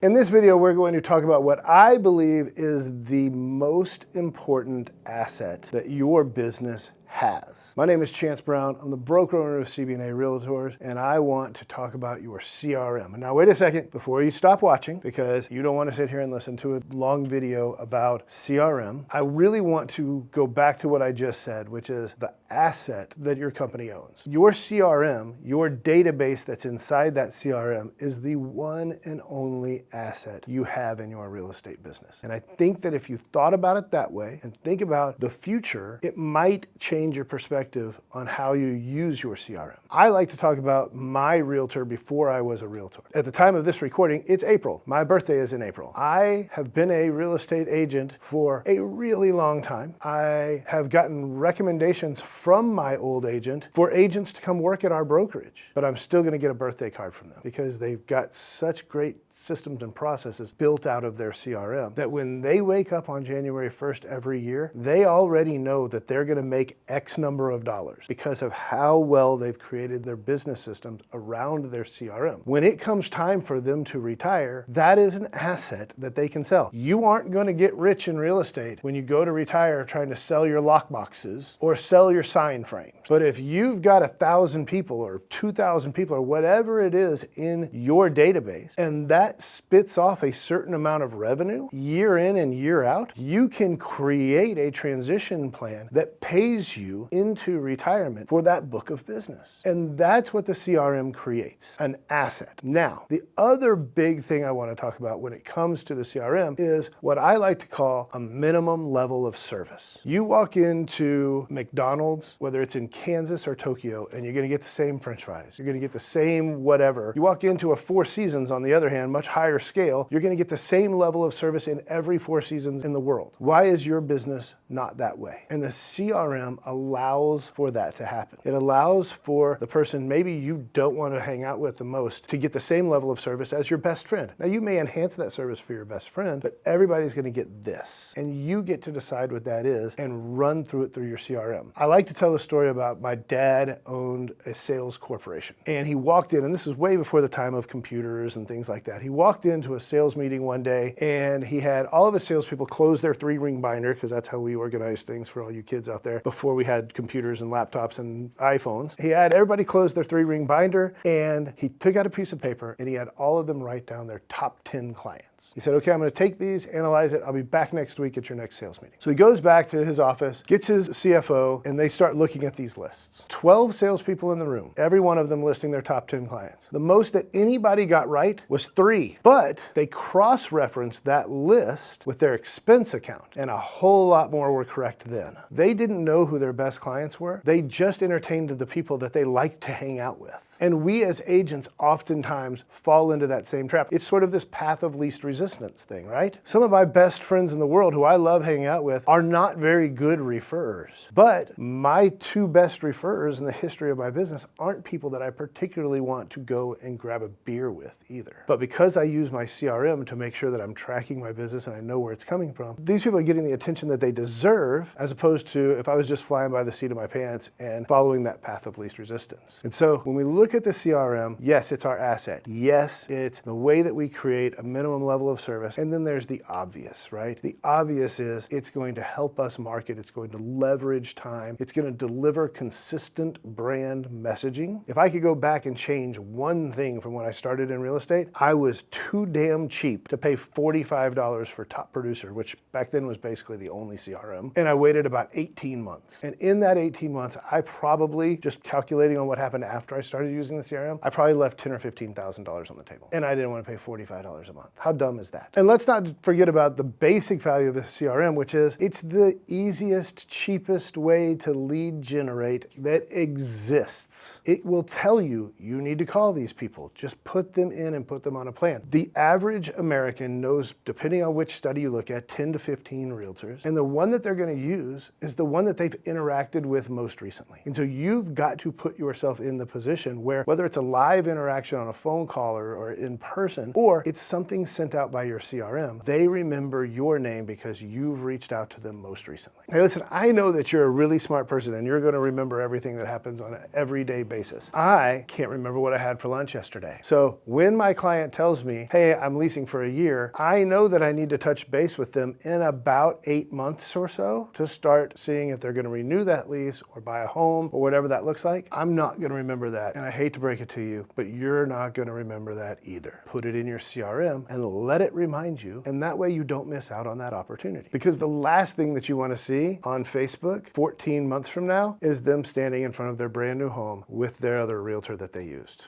In this video, we're going to talk about what I believe is the most important asset that your business has. My name is Chance Brown. I'm the broker owner of CB&A Realtors, and I want to talk about your CRM. And now wait a second before you stop watching, because you don't want to sit here and listen to a long video about CRM. I really want to go back to what I just said, which is the asset that your company owns. Your CRM, your database that's inside that CRM, is the one and only asset you have in your real estate business. And I think that if you thought about it that way and think about the future, it might change your perspective on how you use your CRM. I like to talk about my realtor before I was a realtor. At the time of this recording, it's April. My birthday is in April. I have been a real estate agent for a really long time. I have gotten recommendations from my old agent for agents to come work at our brokerage, but I'm still going to get a birthday card from them because they've got such great systems and processes built out of their CRM that when they wake up on January 1st every year, they already know that they're going to make X number of dollars because of how well they've created their business systems around their CRM. When it comes time for them to retire, that is an asset that they can sell. You aren't going to get rich in real estate when you go to retire trying to sell your lock boxes or sell your sign frames. But if you've got 1,000 people or 2,000 people or whatever it is in your database, and that spits off a certain amount of revenue year in and year out, you can create a transition plan that pays you into retirement for that book of business. And that's what the CRM creates, an asset. Now, the other big thing I want to talk about when it comes to the CRM is what I like to call a minimum level of service. You walk into McDonald's, whether it's in Kansas or Tokyo, and you're going to get the same French fries. You're going to get the same whatever. You walk into a Four Seasons, on the other hand, much higher scale, you're going to get the same level of service in every Four Seasons in the world. Why is your business not that way? And the CRM allows for that to happen. It allows for the person maybe you don't want to hang out with the most to get the same level of service as your best friend. Now, you may enhance that service for your best friend, but everybody's going to get this. And you get to decide what that is and run through it through your CRM. I like to tell the story about my dad owned a sales corporation. And he walked in, and this is way before the time of computers and things like that. He walked into a sales meeting one day, and he had all of his salespeople close their 3-ring binder, because that's how we organize things for all you kids out there before we had computers and laptops and iPhones. He had everybody close their 3-ring binder, and he took out a piece of paper, and he had all of them write down their top 10 clients. He said, okay, I'm going to take these, analyze it. I'll be back next week at your next sales meeting. So he goes back to his office, gets his CFO, and they start looking at these lists. 12 salespeople in the room, every one of them listing their top 10 clients. The most that anybody got right was 3, but they cross-referenced that list with their expense account, and a whole lot more were correct then. They didn't know who their best clients were. They just entertained the people that they liked to hang out with. And we as agents oftentimes fall into that same trap. It's sort of this path of least resistance thing, right? Some of my best friends in the world who I love hanging out with are not very good referrers. But my 2 best referrers in the history of my business aren't people that I particularly want to go and grab a beer with either. But because I use my CRM to make sure that I'm tracking my business and I know where it's coming from, these people are getting the attention that they deserve, as opposed to if I was just flying by the seat of my pants and following that path of least resistance. And so when we look at the CRM, yes, it's our asset. Yes, it's the way that we create a minimum level of service. And then there's the obvious, right? The obvious is it's going to help us market. It's going to leverage time. It's going to deliver consistent brand messaging. If I could go back and change one thing from when I started in real estate, I was too damn cheap to pay $45 for Top Producer, which back then was basically the only CRM. And I waited about 18 months. And in that 18 months, I probably, just calculating on what happened after I started using the CRM, I probably left $10,000 or $15,000 on the table. And I didn't want to pay $45 a month. How dumb is that? And let's not forget about the basic value of the CRM, which is it's the easiest, cheapest way to lead generate that exists. It will tell you, you need to call these people. Just put them in and put them on a plan. The average American knows, depending on which study you look at, 10 to 15 realtors. And the one that they're going to use is the one that they've interacted with most recently. And so you've got to put yourself in the position where whether it's a live interaction on a phone call or in person, or it's something sent out by your CRM, they remember your name because you've reached out to them most recently. Hey, listen, I know that you're a really smart person and you're going to remember everything that happens on an everyday basis. I can't remember what I had for lunch yesterday. So when my client tells me, hey, I'm leasing for a year, I know that I need to touch base with them in about 8 months or so to start seeing if they're going to renew that lease or buy a home or whatever that looks like. I'm not going to remember that. And I hate to break it to you, but you're not going to remember that either. Put it in your CRM and let it remind you. And that way you don't miss out on that opportunity. Because the last thing that you want to see on Facebook 14 months from now is them standing in front of their brand new home with their other realtor that they used.